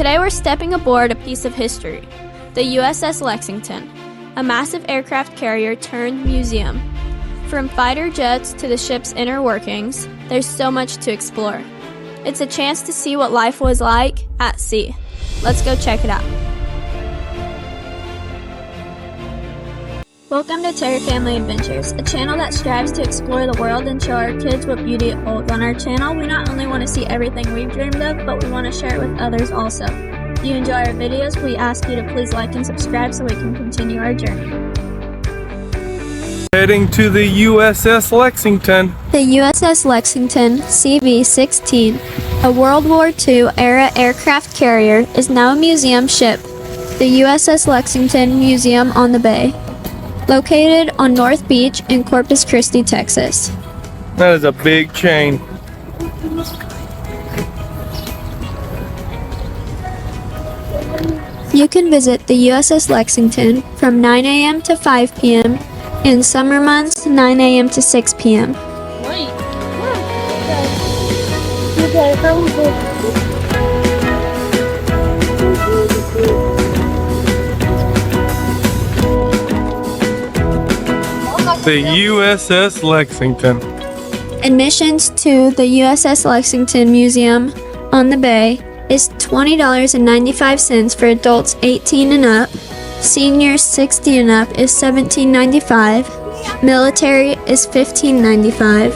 Today we're stepping aboard a piece of history, the USS Lexington, a massive aircraft carrier turned museum. From fighter jets to the ship's inner workings, there's so much to explore. It's a chance to see what life was like at sea. Let's go check it out. Welcome to Terra Family Adventures, a channel that strives to explore the world and show our kids what beauty it holds. On our channel, we not only want to see everything we've dreamed of, but we want to share it with others also. If you enjoy our videos, we ask you to please like and subscribe so we can continue our journey. Heading to the USS Lexington. The USS Lexington CV-16, a World War II era aircraft carrier, is now a museum ship. The USS Lexington Museum on the Bay, located on North Beach in Corpus Christi, Texas. That is a big chain. You can visit the USS Lexington from 9 a.m. to 5 p.m. In summer months, 9 a.m. to 6 p.m. The USS Lexington. Admissions to the USS Lexington Museum on the Bay is $20.95 for adults 18 and up. Seniors 60 and up is $17.95. Military is $15.95.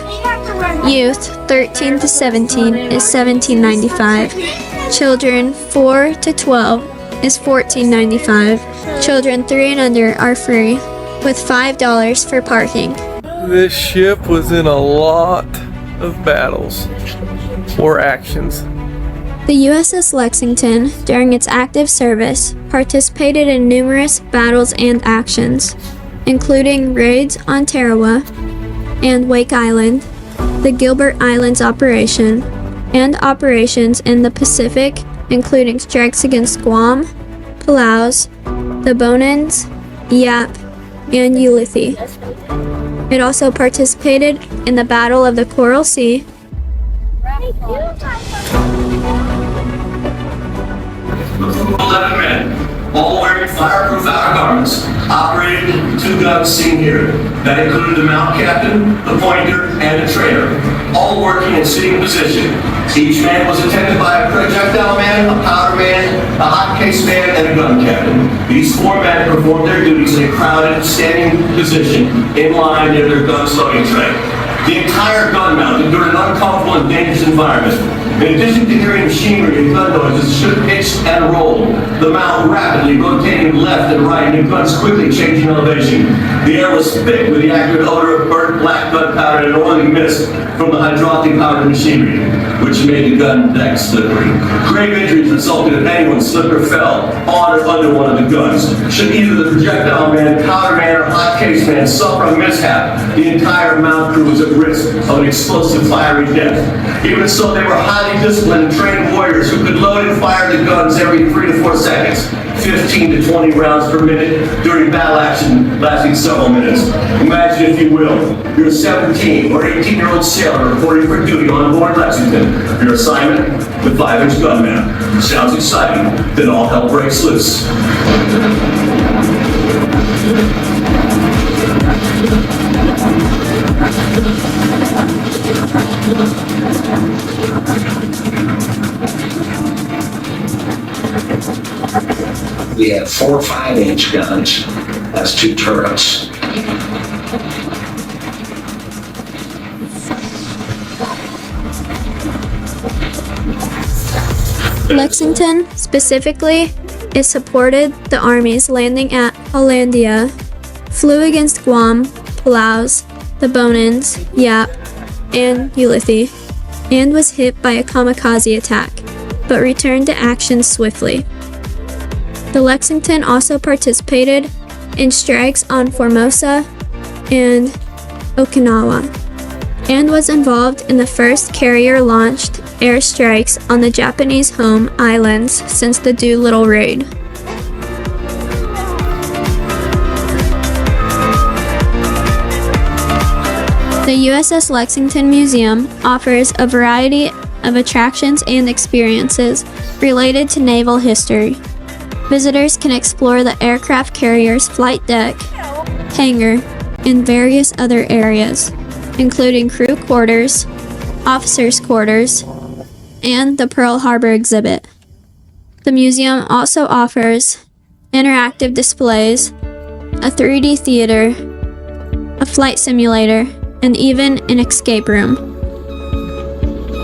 Youth 13 to 17 is $17.95. Children 4 to 12 is $14.95. Children 3 and under are free, with $5 for parking. This ship was in a lot of battles or actions. The USS Lexington, during its active service, participated in numerous battles and actions, including raids on Tarawa and Wake Island, the Gilbert Islands operation, and operations in the Pacific, including strikes against Guam, Palaus, the Bonans, Yap, and Ulithi. It also participated in the Battle of the Coral Sea, men, all wearing fireproof outer garments, operated two guns seen here. That included the mount captain, the pointer, and the trainer, all working in sitting position. Each man was attended by a projectile man, a powder man, a hot case man, and a gun captain. These four men performed their duties in a crowded, standing position in line near their gun loading tray. The entire gun mount endured an uncomfortable and dangerous environment. In addition to hearing machinery and gun noises, the ship pitched and rolled, the mount rapidly rotating left and right, and the guns quickly changing elevation. The air was thick with the acrid odor of burnt black gunpowder and oily mist from the hydraulically powered machinery, which made the gun deck slippery. Grave injuries resulted if anyone slipped or fell on or under one of the guns. Should either the projectile man, powder man, or hot case man suffer a mishap, the entire mount crew was at risk of an explosive fiery death. Even so, they were highly disciplined and trained warriors who could load and fire the guns every 3 to 4 seconds, 15 to 20 rounds per minute during battle action lasting several minutes. Imagine, if you will, you're a 17 or 18-year-old sailor reporting for duty on board Lexington. Your assignment, the 5-inch gun mount. Sounds exciting, then all hell breaks loose. We have 4 5-inch guns. That's 2 turrets. Lexington, specifically, it supported the armies landing at Hollandia, flew against Guam, Palaus, the Bonans, Yap, and Ulithi, and was hit by a kamikaze attack, but returned to action swiftly. The Lexington also participated in strikes on Formosa and Okinawa, and was involved in the first carrier-launched airstrikes on the Japanese home islands since the Doolittle raid. The USS Lexington Museum offers a variety of attractions and experiences related to naval history. Visitors can explore the aircraft carrier's flight deck, hangar, and various other areas, including crew quarters, officers' quarters, and the Pearl Harbor exhibit. The museum also offers interactive displays, a 3D theater, a flight simulator, and even an escape room.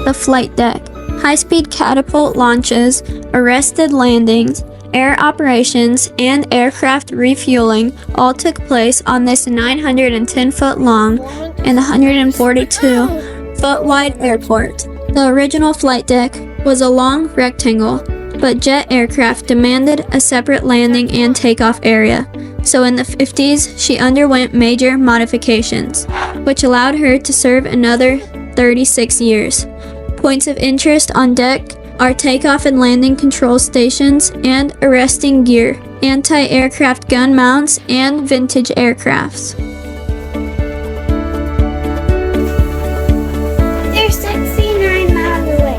The flight deck. High-speed catapult launches, arrested landings, air operations, and aircraft refueling all took place on this 910-foot long and 142-foot wide airport. The original flight deck was a long rectangle, but jet aircraft demanded a separate landing and takeoff area, so in the 50s she underwent major modifications, which allowed her to serve another 36 years. Points of interest on deck are takeoff and landing control stations and arresting gear, anti-aircraft gun mounts, and vintage aircrafts. They're 69 miles away.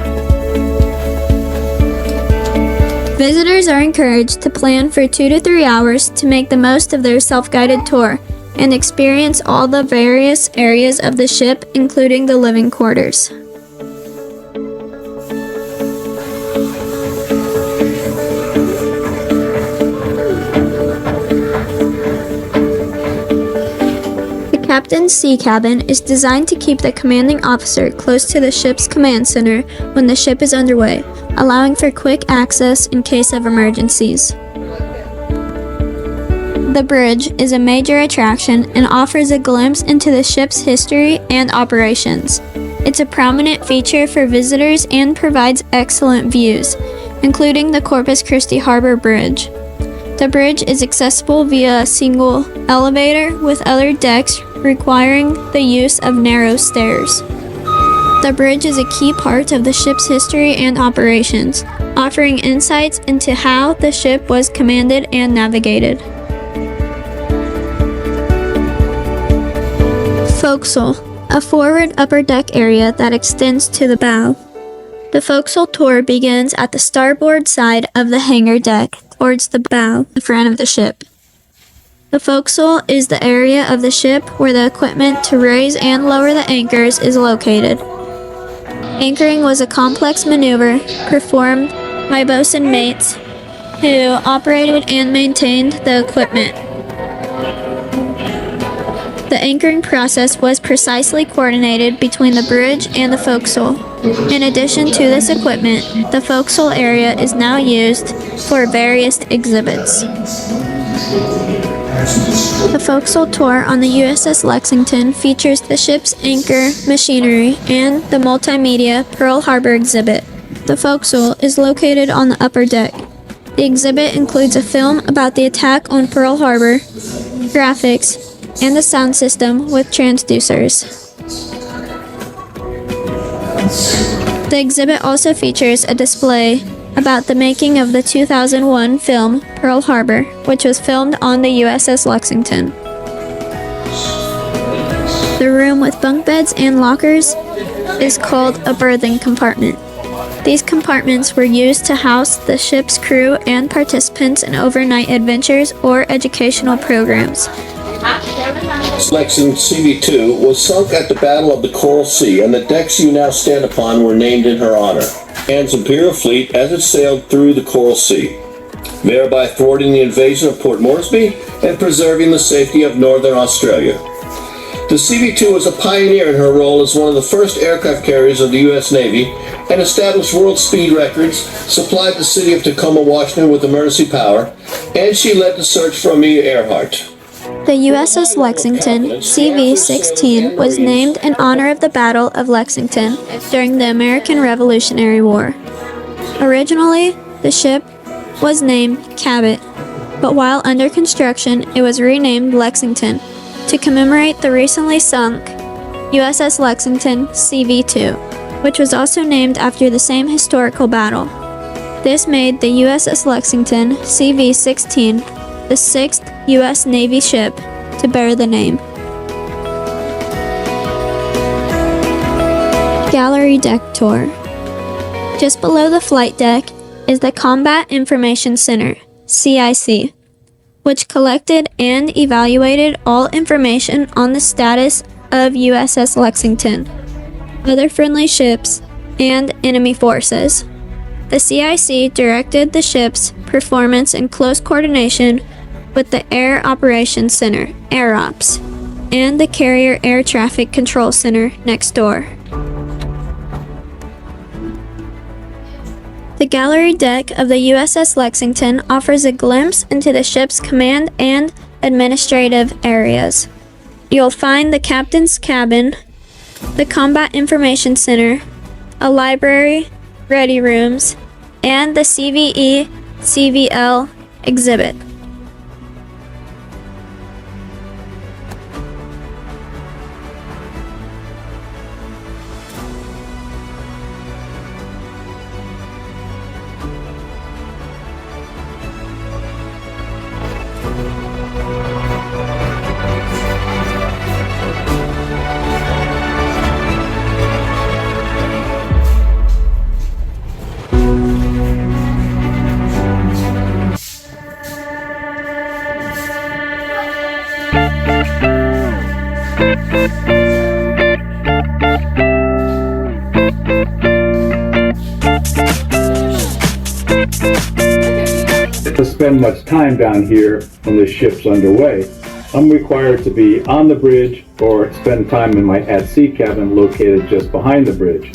Visitors are encouraged to plan for 2 to 3 hours to make the most of their self-guided tour and experience all the various areas of the ship, including the living quarters. The captain's sea cabin is designed to keep the commanding officer close to the ship's command center when the ship is underway, allowing for quick access in case of emergencies. The bridge is a major attraction and offers a glimpse into the ship's history and operations. It's a prominent feature for visitors and provides excellent views, including the Corpus Christi Harbor Bridge. The bridge is accessible via a single elevator, with other decks requiring the use of narrow stairs. The bridge is a key part of the ship's history and operations, offering insights into how the ship was commanded and navigated. Forecastle, a forward upper deck area that extends to the bow. The forecastle tour begins at the starboard side of the hangar deck towards the bow, the front of the ship. The forecastle is the area of the ship where the equipment to raise and lower the anchors is located. Anchoring was a complex maneuver performed by bosun mates who operated and maintained the equipment. The anchoring process was precisely coordinated between the bridge and the forecastle. In addition to this equipment, the forecastle area is now used for various exhibits. The forecastle tour on the USS Lexington features the ship's anchor, machinery, and the multimedia Pearl Harbor exhibit. The forecastle is located on the upper deck. The exhibit includes a film about the attack on Pearl Harbor, graphics, and the sound system with transducers. The exhibit also features a display about the making of the 2001 film Pearl Harbor, which was filmed on the USS Lexington. The room with bunk beds and lockers is called a berthing compartment. These compartments were used to house the ship's crew and participants in overnight adventures or educational programs. Lexington CV-2 was sunk at the Battle of the Coral Sea, and the decks you now stand upon were named in her honor. Japan's Imperial Fleet as it sailed through the Coral Sea, thereby thwarting the invasion of Port Moresby and preserving the safety of Northern Australia. The CV-2 was a pioneer in her role as one of the first aircraft carriers of the U.S. Navy and established world speed records, supplied the city of Tacoma, Washington with emergency power, and she led the search for Amelia Earhart. The USS Lexington CV-16 was named in honor of the Battle of Lexington during the American Revolutionary War. Originally, the ship was named Cabot, but while under construction, it was renamed Lexington to commemorate the recently sunk USS Lexington CV-2, which was also named after the same historical battle. This made the USS Lexington CV-16 the sixth U.S. Navy ship to bear the name. Gallery Deck Tour. Just below the flight deck is the Combat Information Center, CIC, which collected and evaluated all information on the status of USS Lexington, other friendly ships, and enemy forces. The CIC directed the ship's performance in close coordination with the Air Operations Center, AirOps, and the Carrier Air Traffic Control Center next door. The gallery deck of the USS Lexington offers a glimpse into the ship's command and administrative areas. You'll find the captain's cabin, the Combat Information Center, a library, ready rooms, and the CVE/CVL exhibit. To spend much time down here when the ship's underway, I'm required to be on the bridge or spend time in my at-sea cabin located just behind the bridge.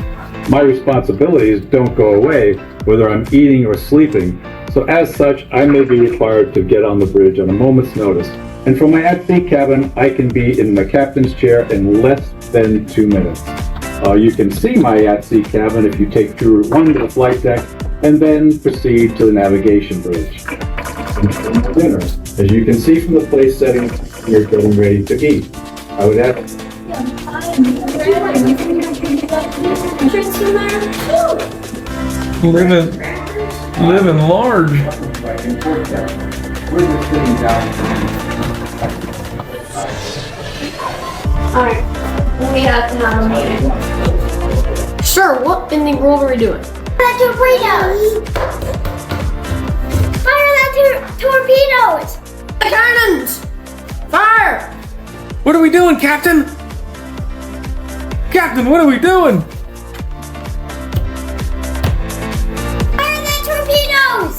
My responsibilities don't go away whether I'm eating or sleeping, so as such, I may be required to get on the bridge on a moment's notice. And from my at-sea cabin, I can be in the captain's chair in less than 2 minutes. You can see my at-sea cabin if you take crew route 1 to the flight deck and then proceed to the navigation bridge. Dinner. As you can see from the place setting, we're getting ready to eat. I would ask. Living large. Alright, we have to have a meeting. Sure, what in the world are we doing? Torpedoes! Fire that torpedoes! Cannons! Fire! What are we doing, Captain? Captain, what are we doing? Fire that torpedoes!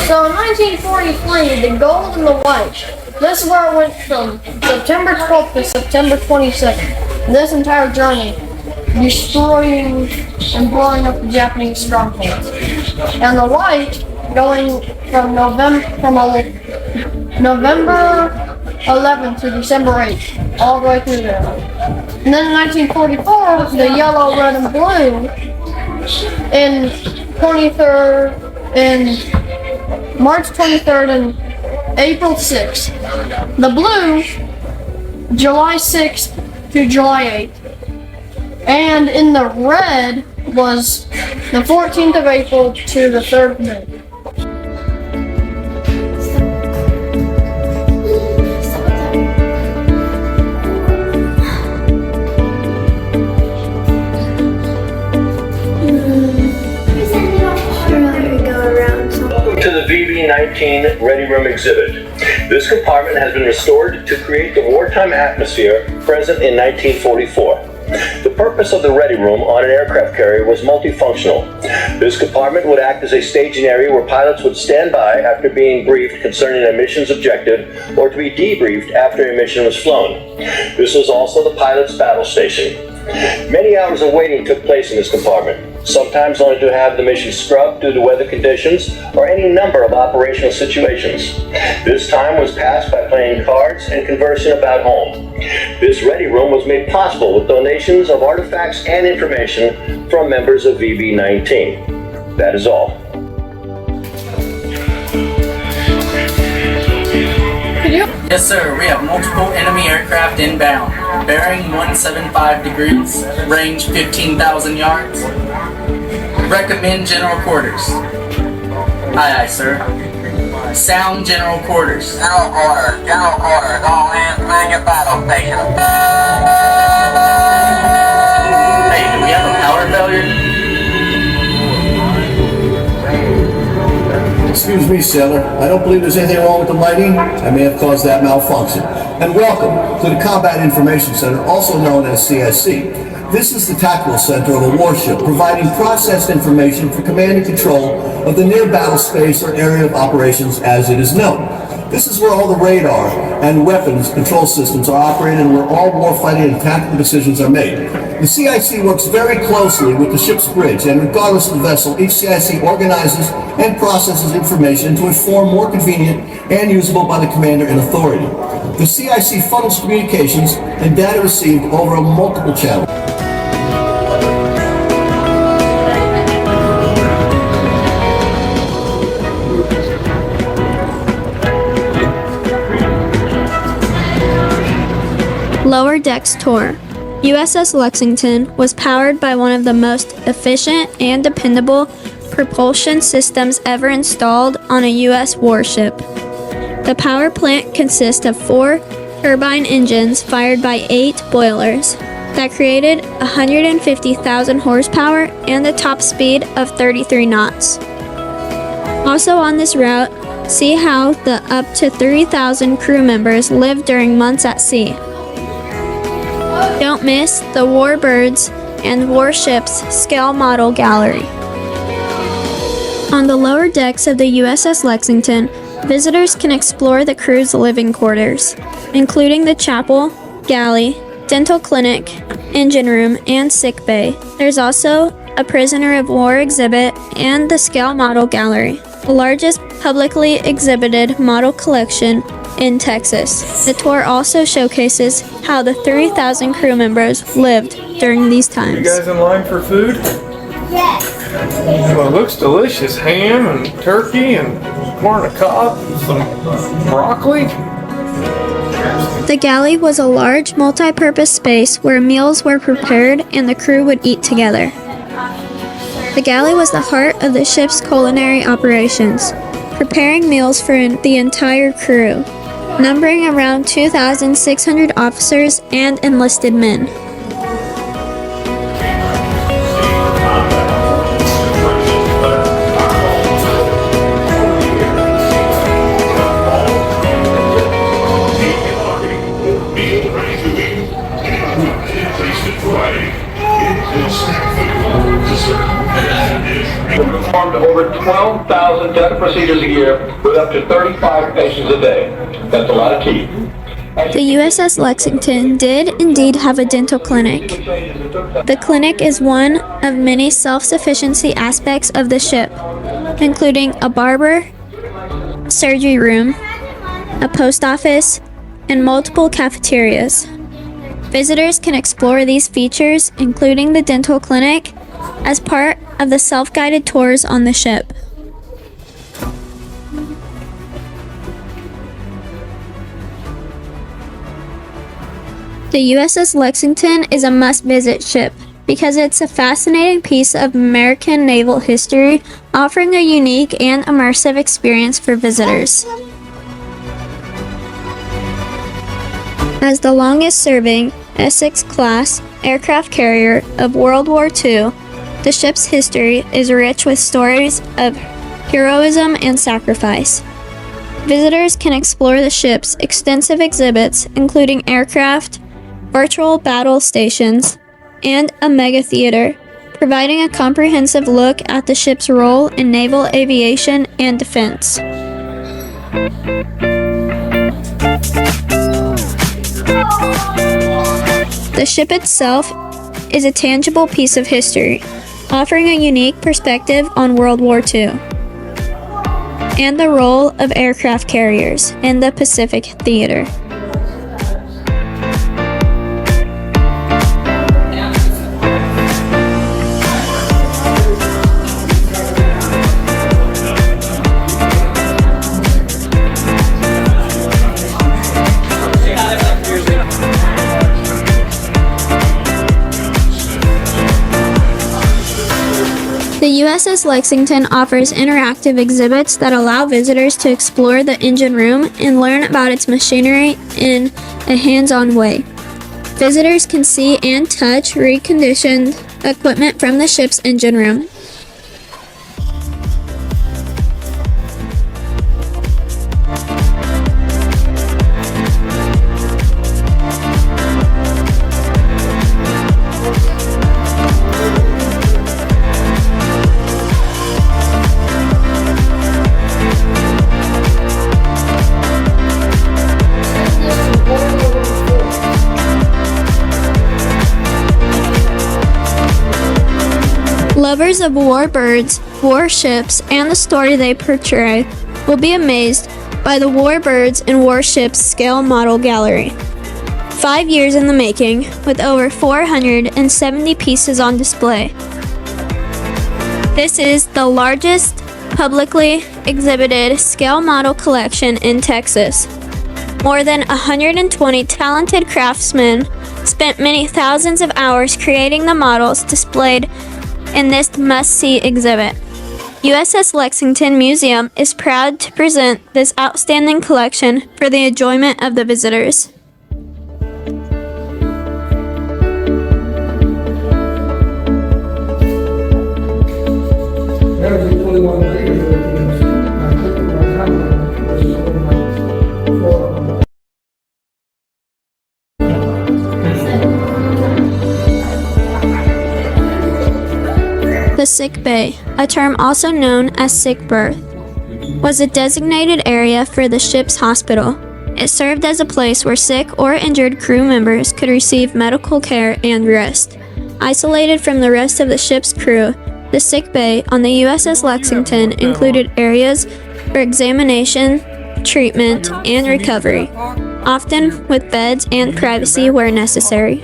So in 1943, the gold and the white. This is where it went from September 12th to September 22nd. This entire journey, destroying and blowing up the Japanese strongholds. And the white going from November 11th to December 8th, all the way through there. And then in 1944, the yellow, red, and blue in 23rd and March 23rd and April 6th. The blue, July 6th to July 8th. And in the red was the 14th of April to the 3rd of May. To the VB-19 Ready Room exhibit. This compartment has been restored to create the wartime atmosphere present in 1944. The purpose of the Ready Room on an aircraft carrier was multifunctional. This compartment would act as a staging area where pilots would stand by after being briefed concerning a mission's objective or to be debriefed after a mission was flown. This was also the pilot's battle station. Many hours of waiting took place in this compartment. sometimes only to have the mission scrubbed due to weather conditions or any number of operational situations. This time was passed by playing cards and conversing about home. This ready room was made possible with donations of artifacts and information from members of VB-19. That is all. Yes, sir. We have multiple enemy aircraft inbound. Bearing 175 degrees, range 15,000 yards. Recommend general quarters. Aye, aye, sir. Sound general quarters. General quarters, all hands man your battle station. Hey, do we have a power failure? Excuse me, sailor. I don't believe there's anything wrong with the lighting. I may have caused that malfunction. And welcome to the Combat Information Center, also known as CSC. This is the tactical center of a warship, providing processed information for command and control of the near battle space or area of operations as it is known. This is where all the radar and weapons control systems are operated and where all warfighting and tactical decisions are made. The CIC works very closely with the ship's bridge, and regardless of the vessel, each CIC organizes and processes information into a form more convenient and usable by the commander in authority. The CIC funnels communications and data received over a multiple channels. Lower Decks Tour. USS Lexington was powered by one of the most efficient and dependable propulsion systems ever installed on a U.S. warship. The power plant consists of 4 turbine engines fired by 8 boilers that created 150,000 horsepower and a top speed of 33 knots. Also on this route, see how the up to 3,000 crew members live during months at sea. Don't miss the Warbirds and Warships Scale Model Gallery. On the lower decks of the USS Lexington, visitors can explore the crew's living quarters, including the chapel, galley, dental clinic, engine room, and sick bay. There's also a prisoner of war exhibit and the Scale Model Gallery, the largest publicly exhibited model collection in Texas. The tour also showcases how the 3,000 crew members lived during these You times. guys in line for food? Yes. Well, it looks delicious. Ham and turkey and corn on the cob, some broccoli. The galley was a large multi-purpose space where meals were prepared and the crew would eat together. The galley was the heart of the ship's culinary operations, preparing meals for the entire crew, numbering around 2,600 officers and enlisted men. Performed over 12,000 dental procedures a year with up to 35 patients a day. That's a lot of teeth. The USS Lexington did indeed have a dental clinic. The clinic is one of many self-sufficiency aspects of the ship, including a barber, surgery room, a post office, and multiple cafeterias. Visitors can explore these features, including the dental clinic, as part of the self-guided tours on the ship. The USS Lexington is a must-visit ship because it's a fascinating piece of American naval history, offering a unique and immersive experience for visitors. As the longest-serving Essex-class aircraft carrier of World War II, the ship's history is rich with stories of heroism and sacrifice. Visitors can explore the ship's extensive exhibits, including aircraft, virtual battle stations, and a mega theater, providing a comprehensive look at the ship's role in naval aviation and defense. The ship itself is a tangible piece of history, offering a unique perspective on World War II and the role of aircraft carriers in the Pacific Theater. The USS Lexington offers interactive exhibits that allow visitors to explore the engine room and learn about its machinery in a hands-on way. Visitors can see and touch reconditioned equipment from the ship's engine room. Lovers of warbirds, warships, and the story they portray will be amazed by the Warbirds and Warships Scale Model Gallery. 5 years in the making, with over 470 pieces on display. This is the largest publicly exhibited scale model collection in Texas. More than 120 talented craftsmen spent many thousands of hours creating the models displayed in this must-see exhibit. USS Lexington Museum is proud to present this outstanding collection for the enjoyment of the visitors. The sick bay, a term also known as sick berth, was a designated area for the ship's hospital. It served as a place where sick or injured crew members could receive medical care and rest. Isolated from the rest of the ship's crew, the sick bay on the USS Lexington included areas for examination, treatment, and recovery, often with beds and privacy where necessary.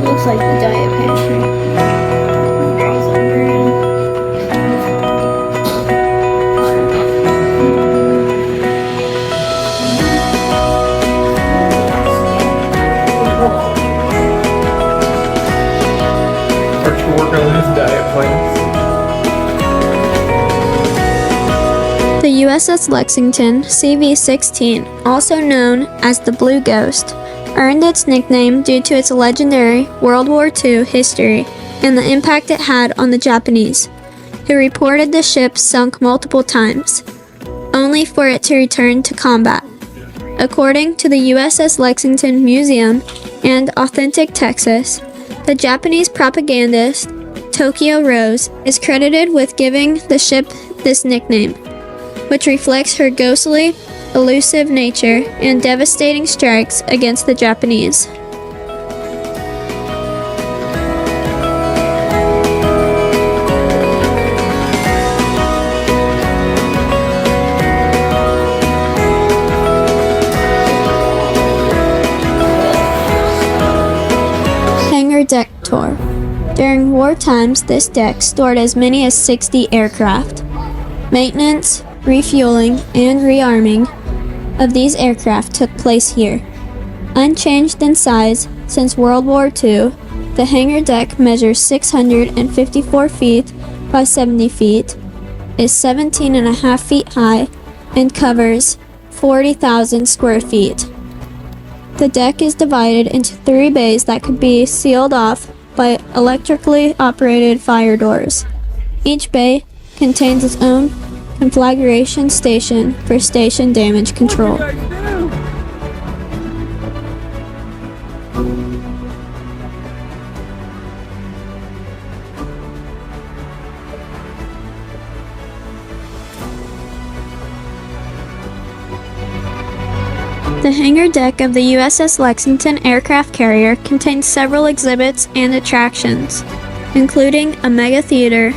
Looks like the diet pantry. Aren't you working on his diet plans? The USS Lexington CV-16, also known as the Blue Ghost, earned its nickname due to its legendary World War II history and the impact it had on the Japanese, who reported the ship sunk multiple times, only for it to return to combat. According to the USS Lexington Museum and Authentic Texas, the Japanese propagandist Tokyo Rose is credited with giving the ship this nickname, which reflects her ghostly, elusive nature and devastating strikes against the Japanese. Hangar deck tour. During war times, this deck stored as many as 60 aircraft. Maintenance, refueling, and rearming of these aircraft took place here. Unchanged in size since World War II, the hangar deck measures 654 feet by 70 feet, is 17.5 feet high, and covers 40,000 square feet. The deck is divided into 3 bays that could be sealed off by electrically operated fire doors. Each bay contains its own conflagration station for station damage control. The hangar deck of the USS Lexington aircraft carrier contains several exhibits and attractions, including a mega theater,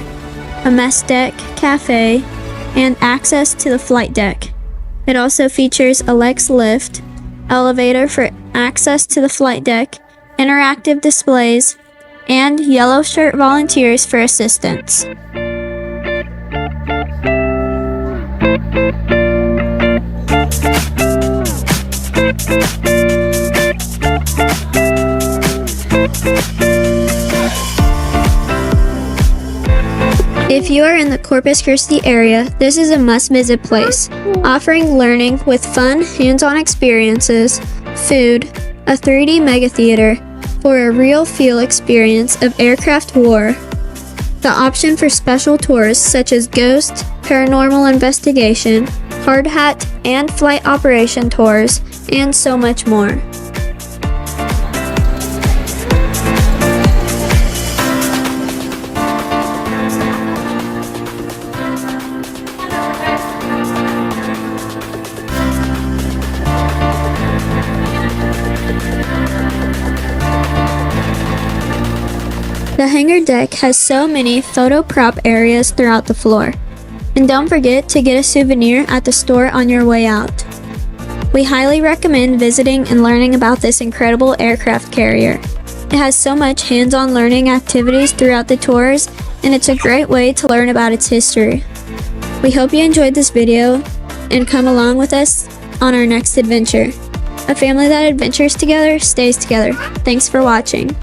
a mess deck, cafe, and access to the flight deck. It also features a Lex lift, elevator for access to the flight deck, interactive displays, and yellow shirt volunteers for assistance. If you are in the Corpus Christi area, this is a must-visit place, offering learning with fun, hands-on experiences, food, a 3D mega theater, for a real feel experience of aircraft war, the option for special tours such as ghost, paranormal investigation, hard hat, and flight operation tours, and so much more. The hangar deck has so many photo prop areas throughout the floor. And don't forget to get a souvenir at the store on your way out. We highly recommend visiting and learning about this incredible aircraft carrier. It has so much hands-on learning activities throughout the tours, and it's a great way to learn about its history. We hope you enjoyed this video and come along with us on our next adventure. A family that adventures together stays together. Thanks for watching.